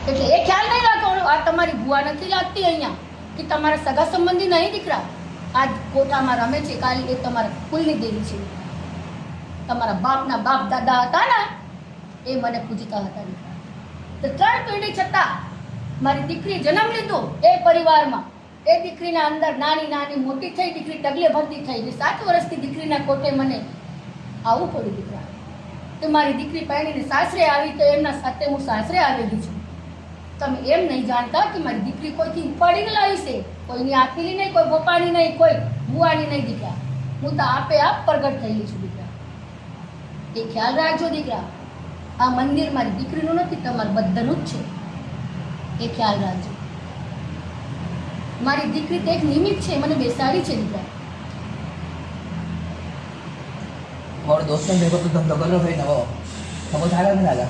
એટલે એ ખ્યાલ નહીં રાખો આ તમારી ભુવા નથી લાગતી અહીંયા કે તમારા સગા સંબંધી નહીં દીકરા આજ કોઠામાં રમે છે કાલે એ તમારા કુલની દેવી છે તમારા બાપના બાપ દાદા હતા ને એ મને પૂજતા હતા દીકરા તો 3 પેઢી છતાં મારી દીકરી જન્મ લીધો એ પરિવારમાં એ દીકરીના અંદર નાની નાની મોટી થઈ દીકરી ટગલે ભરતી થઈ ને 7 વર્ષથી દીકરીના કોઠે મને આવવું પડ્યું દીકરા તો મારી દીકરી પરણીને સાસરે આવી તો એમના સાથે હું સાસરે આવેલી છું તમે એમ નહીં જાણતા કે મારી દીકરી કોઈથી ઉપાડીને લાવી છે કોઈની આખીલી નહીં કોઈ બોપાની નહીં કોઈ ભુવાની નહીં દીકરા હું તો આપે આપ પ્રગટ થયેલી છું દીકરા એ ખ્યાલ રાખજો દીકરા આ મંદિર મારી દીકરીનું નથી તમારું બધાનું જ છે એ ખ્યાલ રાખજો મારી દીકરી તો એક નિમિત્ત છે મને બેસાડી છે દીકરા और दोस्तों मेरे को तो धंधो कर लो भाई नवो समझ आएगा नहीं आएगा